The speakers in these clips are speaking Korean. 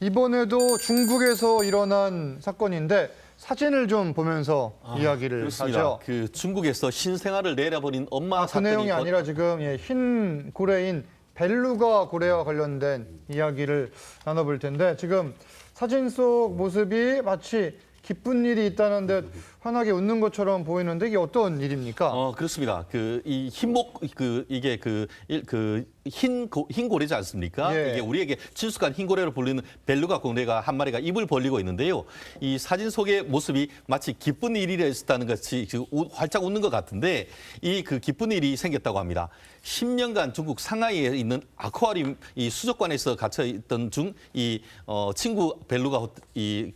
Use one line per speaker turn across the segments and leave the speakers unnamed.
이번에도 중국에서 일어난 사건인데 사진을 좀 보면서 이야기를
그렇습니다.
하죠.
그 중국에서 신생아를 내려버린 엄마
그
사건이
내용이 아니라 지금 흰 고래인 벨루가 고래와 관련된 이야기를 나눠볼 텐데 지금 사진 속 모습이 마치 기쁜 일이 있다는 듯 환하게 웃는 것처럼 보이는데 이게 어떤 일입니까?
그렇습니다. 이 흰목 이게 흰 고래지 않습니까?
예.
이게 우리에게 친숙한 흰 고래로 불리는 벨루가 고래가 한 마리가 입을 벌리고 있는데요. 이 사진 속의 모습이 마치 기쁜 일이 있었다는 것이 활짝 웃는 것 같은데 이 기쁜 일이 생겼다고 합니다. 10년간 중국 상하이에 있는 아쿠아리움 이 수족관에서 갇혀 있던 중 이 친구 벨루가 이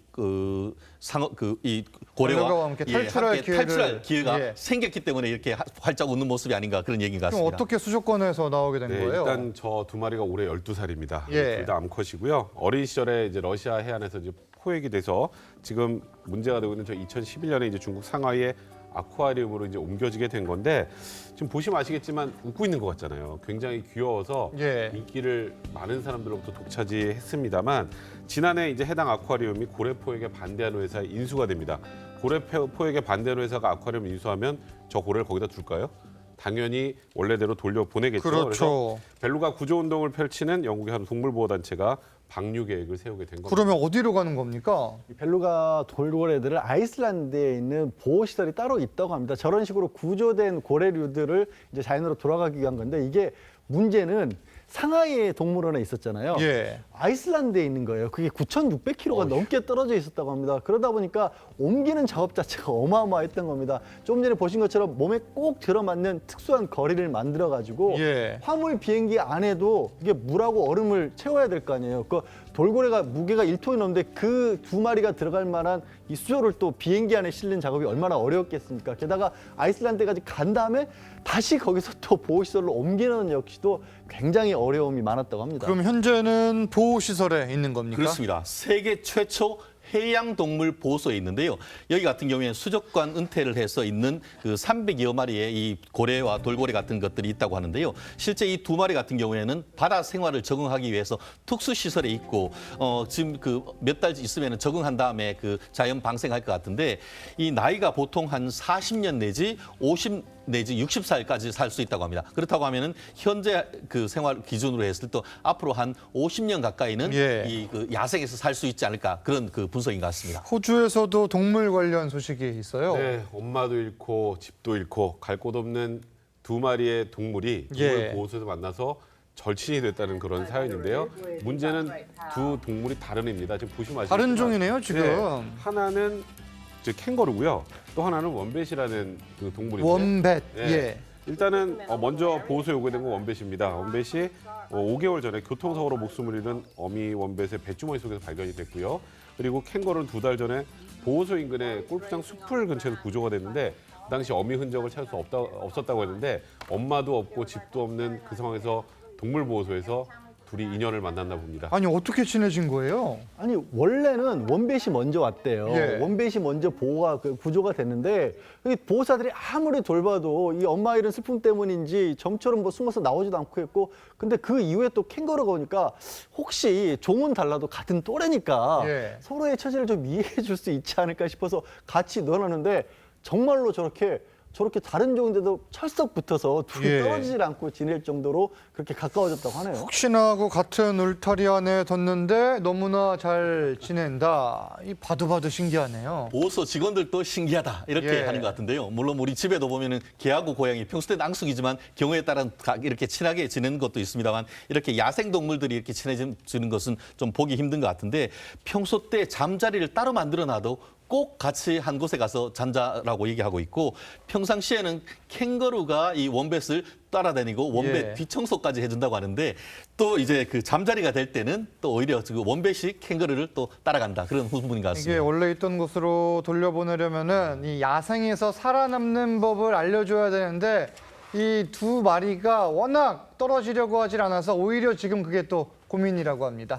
고래와
함께 탈출할
기회가 생겼기 때문에 이렇게 활짝 웃는 모습이 아닌가 그런 얘기인 것 같습니다.
그럼 어떻게 수족관에서 나오게 된 거예요?
일단 저 두 마리가 올해 12살입니다.
예.
둘 다 암컷이고요. 어린 시절에 이제 러시아 해안에서 이제 포획이 돼서 지금 문제가 되고 있는 저 2011년에 이제 중국 상하이의 아쿠아리움으로 이제 옮겨지게 된 건데 지금 보시면 아시겠지만 웃고 있는 것 같잖아요. 굉장히 귀여워서
예.
인기를 많은 사람들로부터 독차지했습니다만 지난해 이제 해당 아쿠아리움이 고래 포획에 반대하는 회사에 인수가 됩니다. 고래 포획에 반대하는 회사가 아쿠아리움 인수하면 저 고래를 거기다 둘까요? 당연히 원래대로 돌려보내겠죠.
그렇죠.
그래서 벨루가 구조운동을 펼치는 영국의 한 동물보호단체가 방류 계획을 세우게 된 겁니다.
그러면 어디로 가는 겁니까?
이 벨루가 돌고래들을 아이슬란드에 있는 보호시설이 따로 있다고 합니다. 저런 식으로 구조된 고래류들을 이제 자연으로 돌아가기 위한 건데 이게 문제는 상하이에 동물원에 있었잖아요.
예.
아이슬란드에 있는 거예요. 그게 9,600km가 넘게 떨어져 있었다고 합니다. 그러다 보니까 옮기는 작업 자체가 어마어마했던 겁니다. 좀 전에 보신 것처럼 몸에 꼭 들어맞는 특수한 거리를 만들어가지고
예.
화물 비행기 안에도 이게 물하고 얼음을 채워야 될 거 아니에요. 그 돌고래가 무게가 1톤이 넘는데 그 두 마리가 들어갈 만한 이 수조를 또 비행기 안에 실는 작업이 얼마나 어려웠겠습니까? 게다가 아이슬란드까지 간 다음에 다시 거기서 또 보호시설로 옮기는 역시도 굉장히 어려움이 많았다고 합니다.
그럼 현재는 보호시설에 있는 겁니까?
그렇습니다. 세계 최초 해양동물 보호소에 있는데요. 여기 같은 경우에는 수족관 은퇴를 해서 있는 300여 마리의 이 고래와 돌고래 같은 것들이 있다고 하는데요. 실제 이 두 마리 같은 경우에는 바다 생활을 적응하기 위해서 특수시설에 있고 지금 몇 달 있으면 적응한 다음에 자연 방생할 것 같은데 이 나이가 보통 한 40년 내지 50 내지 60살까지 살 수 있다고 합니다. 그렇다고 하면은 현재 생활 기준으로 했을 때 앞으로 한 50년 가까이는
예.
이 야생에서 살 수 있지 않을까 그런 분석인 것 같습니다.
호주에서도 동물 관련 소식이 있어요.
네, 엄마도 잃고 집도 잃고 갈 곳 없는 두 마리의 동물이
예.
동물 보호소에서 만나서 절친이 됐다는 그런 사연인데요. 문제는 두 동물이 다른 애입니다. 지금 보시면 아시겠지만
다른 종이네요, 지금.
네, 하나는 캥거루고요. 또 하나는 원뱃이라는 그 동물인데
원뱃.
예.
예.
일단은 먼저 보호소에 오게 된 건 원뱃입니다. 원뱃이 5개월 전에 교통사고로 목숨을 잃은 어미 원뱃의 배주머니 속에서 발견이 됐고요. 그리고 캥거루는 2달 전에 보호소 인근의 골프장 숲을 근처에서 구조가 됐는데 그 당시 어미 흔적을 찾을 수 없었다고 했는데 엄마도 없고 집도 없는 그 상황에서 동물보호소에서 둘이 인연을 만났나 봅니다.
아니 어떻게 친해진 거예요?
아니 원래는 원뱃이 먼저 왔대요.
예.
원뱃이 먼저 보호가 구조가 됐는데 이 보호사들이 아무리 돌봐도 이 엄마 잃은 슬픔 때문인지 점처럼 뭐 숨어서 나오지도 않고 했고 근데 그 이후에 또 캥거루가 오니까 혹시 종은 달라도 같은 또래니까
예.
서로의 처지를 좀 이해해 줄 수 있지 않을까 싶어서 같이 놀았는데 정말로 저렇게 다른 종인데도 철썩 붙어서 둘이
예.
떨어지질 않고 지낼 정도로 그렇게 가까워졌다고 하네요.
혹시나 하고 같은 울타리 안에 뒀는데 너무나 잘 지낸다. 이 봐도 신기하네요.
보호소 직원들도 신기하다 이렇게
예.
하는 것 같은데요. 물론 우리 집에도 보면은 개하고 고양이 평소 때 낭숙이지만 경우에 따라 이렇게 친하게 지내는 것도 있습니다만 이렇게 야생 동물들이 이렇게 친해지는 것은 좀 보기 힘든 것 같은데 평소 때 잠자리를 따로 만들어놔도 꼭 같이 한 곳에 가서 잠자라고 얘기하고 있고 평상시에는 캥거루가 이 원뱃을 따라다니고 원뱃
예.
뒷청소까지 해준다고 하는데 또 이제 잠자리가 될 때는 또 오히려 원뱃이 캥거루를 또 따라간다 그런 부분인 것 같습니다.
이게 원래 있던 곳으로 돌려보내려면은 이 야생에서 살아남는 법을 알려줘야 되는데 이 두 마리가 워낙 떨어지려고 하질 않아서 오히려 지금 그게 또 고민이라고 합니다.